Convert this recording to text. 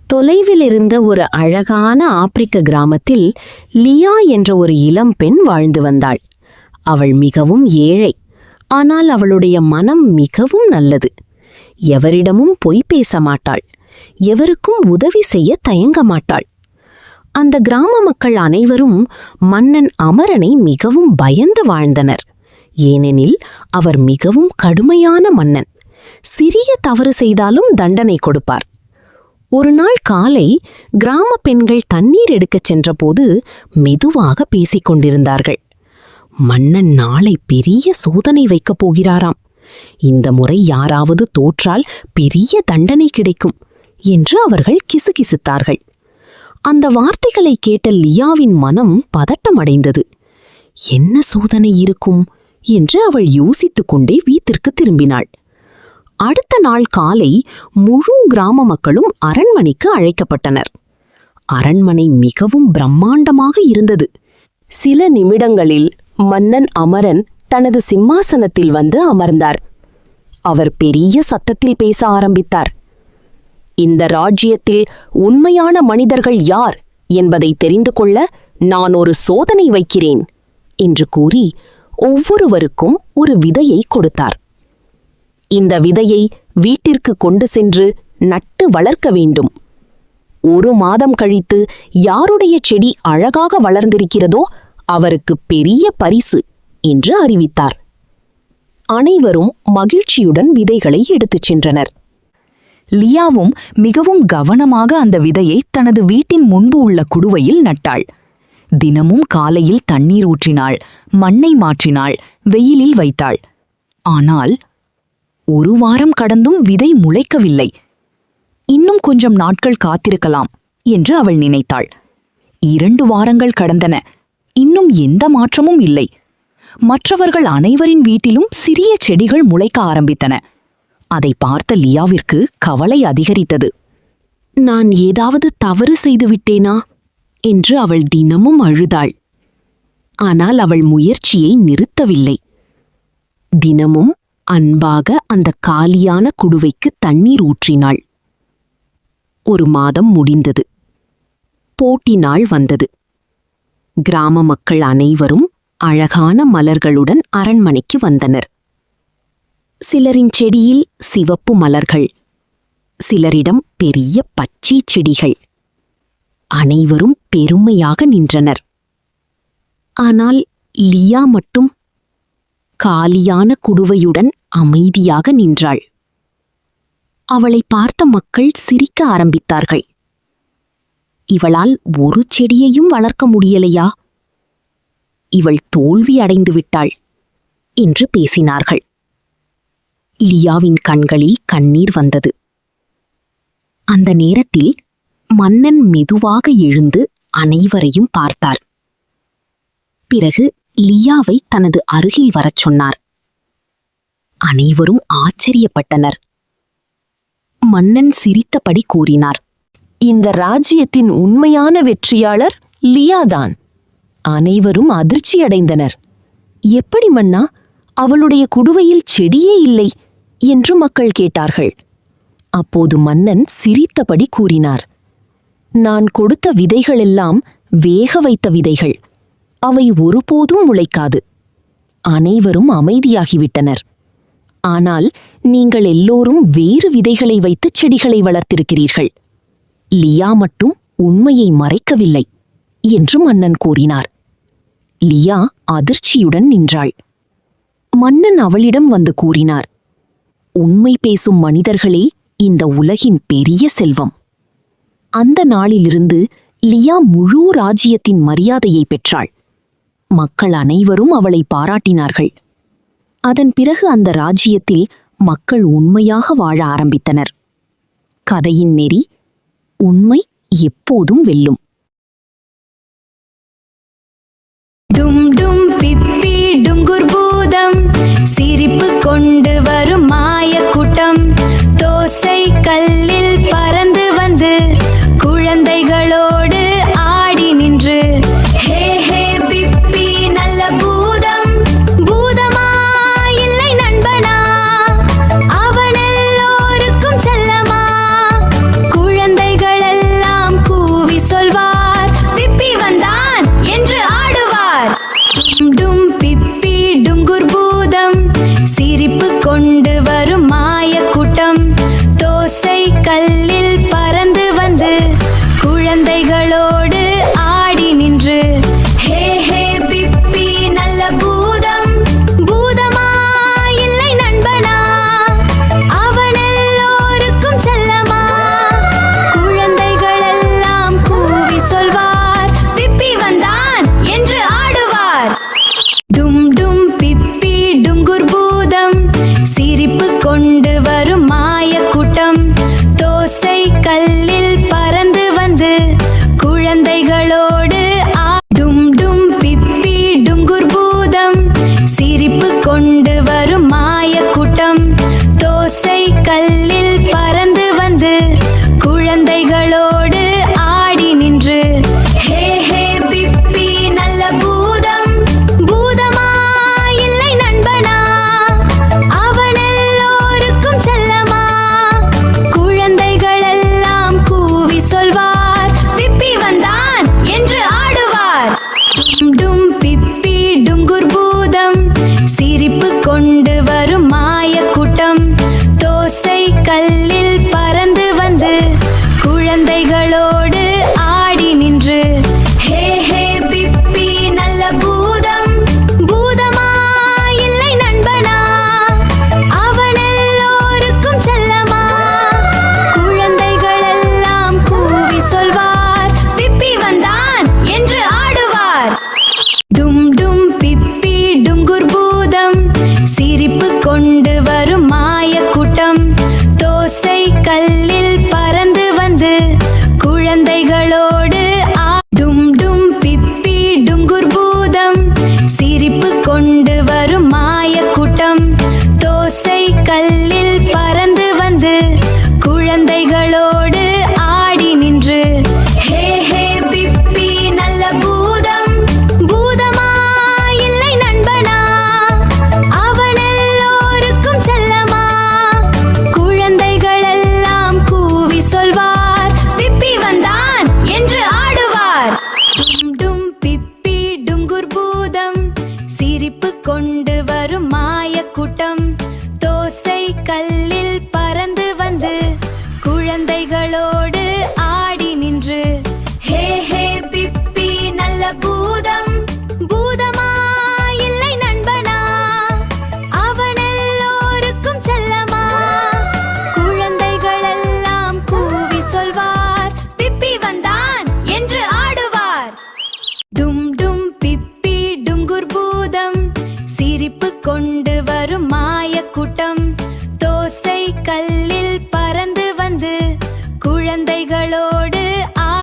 தொலைவில் இருந்த ஒரு அழகான ஆப்பிரிக்க கிராமத்தில் லியா என்ற ஒரு இளம்பெண் வாழ்ந்து வந்தாள். அவள் மிகவும் ஏழை. ஆனால் அவளுடைய மனம் மிகவும் நல்லது. எவரிடமும் பொய் பேச மாட்டாள். எவருக்கும் உதவி செய்ய தயங்க மாட்டாள். அந்த கிராம மக்கள் அனைவரும் மன்னன் அமரனை மிகவும் பயந்து வாழ்ந்தனர். ஏனெனில் அவர் மிகவும் கடுமையான மன்னன். சிறிய தவறு செய்தாலும் தண்டனை கொடுப்பார். ஒரு நாள் காலை கிராம பெண்கள் தண்ணீர் எடுக்கச் சென்றபோது மெதுவாக பேசிக் கொண்டிருந்தார்கள். மன்னன் நாளை பெரிய சோதனை வைக்கப் போகிறாராம். இந்த முறை யாராவது தோற்றால் பெரிய தண்டனை கிடைக்கும் என்று அவர்கள் கிசுகிசுத்தார்கள். அந்த வார்த்தைகளை கேட்ட லியாவின் மனம் பதட்டமடைந்தது. என்ன சோதனை இருக்கும் என்று அவள் யோசித்துக் கொண்டே வீட்டிற்கு திரும்பினாள். அடுத்த நாள் காலை முழு கிராம மக்களும் அரண்மனைக்கு அழைக்கப்பட்டனர். அரண்மனை மிகவும் பிரம்மாண்டமாக இருந்தது. சில நிமிடங்களில் மன்னன் அமரன் தனது சிம்மாசனத்தில் வந்து அமர்ந்தார். அவர் பெரிய சத்தத்தில் பேச ஆரம்பித்தார். இந்த ராஜ்யத்தில் உண்மையான மனிதர்கள் யார் என்பதை தெரிந்து கொள்ள நான் ஒரு சோதனை வைக்கிறேன் என்று கூறி ஒவ்வொருவருக்கும் ஒரு விதையை கொடுத்தார். இந்த விதையை வீட்டிற்கு கொண்டு சென்று நட்டு வளர்க்க வேண்டும். 1 மாதம் கழித்து யாருடைய செடி அழகாக வளர்ந்திருக்கிறதோ அவருக்கு பெரிய பரிசு என்று அறிவித்தார். அனைவரும் மகிழ்ச்சியுடன் விதைகளை எடுத்துச் சென்றனர். லியாவும் மிகவும் கவனமாக அந்த விதையை தனது வீட்டின் முன்பு உள்ள குடுவையில் நட்டாள். தினமும் காலையில் தண்ணீர் ஊற்றினாள், மண்ணை மாற்றினாள், வெயிலில் வைத்தாள். ஆனால் 1 வாரம் கடந்தும் விதை முளைக்கவில்லை. இன்னும் கொஞ்சம் நாட்கள் காத்திருக்கலாம் என்று அவள் நினைத்தாள். 2 வாரங்கள் கடந்தன. இன்னும் எந்த மாற்றமும் இல்லை. மற்றவர்கள் அனைவரின் வீட்டிலும் சிறிய செடிகள் முளைக்க ஆரம்பித்தன. அதை பார்த்த லியாவிற்கு கவலை அதிகரித்தது. நான் ஏதாவது தவறு செய்துவிட்டேனா என்று அவள் தினமும் அழுதாள். ஆனால் அவள் முயற்சியை நிறுத்தவில்லை. தினமும் அன்பாக அந்த காலியான குடுவைக்கு தண்ணீர் ஊற்றினாள். 1 மாதம் முடிந்தது. போட்டி நாள் வந்தது. கிராம மக்கள் அனைவரும் அழகான மலர்களுடன் அரண்மனைக்கு வந்தனர். சிலரின் செடியில் சிவப்பு மலர்கள், சிலரிடம் பெரிய பச்சை செடிகள். அனைவரும் பெருமையாக நின்றனர். ஆனால் லியா மட்டும் காலியான குடுவையுடன் அமைதியாக நின்றாள். அவளை பார்த்த மக்கள் சிரிக்க ஆரம்பித்தார்கள். இவளால் ஒரு செடியையும் வளர்க்க முடியலையா? இவள் தோல்வி அடைந்து விட்டாள் என்று பேசினார்கள். லியாவின் கண்களில் கண்ணீர் வந்தது. அந்த நேரத்தில் மன்னன் மெதுவாக எழுந்து அனைவரையும் பார்த்தார். பிறகு லியாவை தனது அருகில் வரச் சொன்னார். அனைவரும் ஆச்சரியப்பட்டனர். மன்னன் சிரித்தபடி கூறினார், இந்த ராஜ்யத்தின் உண்மையான வெற்றியாளர் லியாதான். அனைவரும் அதிர்ச்சியடைந்தனர். எப்படி மன்னா, அவளுடைய குடுவையில் செடியே இல்லை என்று மக்கள் கேட்டார்கள். அப்போது மன்னன் சிரித்தபடி கூறினார், நான் கொடுத்த விதைகளெல்லாம் வேக வைத்த விதைகள். அவை ஒருபோதும் முளைக்காது. அனைவரும் அமைதியாகிவிட்டனர். ஆனால் நீங்கள் எல்லோரும் வேறு விதைகளை வைத்து செடிகளை வளர்த்திருக்கிறீர்கள். லியா மட்டும் உண்மையை மறைக்கவில்லை என்று மன்னன் கூறினார். லியா அதிர்ச்சியுடன் நின்றாள். மன்னன் அவளிடம் வந்து கூறினார், உண்மை பேசும் மனிதர்களே இந்த உலகின் பெரிய செல்வம். அந்த நாளிலிருந்து லியா முழு ராஜ்யத்தின் மரியாதையை பெற்றாள். மக்கள் அனைவரும் அவளை பாராட்டினார்கள். அதன் பிறகு அந்த ராஜ்யத்தில் மக்கள் உண்மையாக வாழ ஆரம்பித்தனர். கதையின் நெறி, உண்மை எப்போதும் வெல்லும். டும் டும் பிப்பி டுங்குர் பூதம், சிரிப்பு கொண்டு வரும் மாய கூட்டம். தோசை கல்லில் பறந்து வந்து குழந்தைகளோடு ஆடி நின்று, ஹே ஹே பிப்பி நல்ல பூதம், பூதமா இல்லை நண்பனா, அவன் எல்லோருக்கும் செல்லமா, குழந்தைகளெல்லாம் குழந்தைகளோடு டும் டும் பிப்பி டுங்குர் பூதம் சிரிப்பு கொண்டு வரும் மாய கூட்டம் தோசை கல்லில் பறந்து வந்து குழந்தைகளோடு ஆடி நின்று ஹே ஹே பிப்பி நல்ல பூதம் பூதமா இல்லை நண்பனா அவன் எல்லோருக்கும் செல்லமா குழந்தைகளெல்லாம் கூவி சொல்வார் பிப்பி வந்தான் என்று ஆடுவார் டும் டும் பிப்பி டுங்குர் பூதம் சிரிப்பு கொண்டு வரும் மாய கூட்டம் தோசை கல்லில் பறந்து வந்து குழந்தைகளோடு ஆடி நின்று ஹே ஹே பிப்பி நல்ல பூதம் பூதமா இல்லை நண்பனா அவன் எல்லோருக்கும் செல்லமா குழந்தைகளெல்லாம் கூவி சொல்வார் பிப்பி வந்தான் என்று ஆடுவார் டும் டும் பிப்பி டுங்குர் பூதம் சிரிப்பு கொண்டு வரும் மாய கூட்டம் தோசை கல்லில் பறந்து வந்து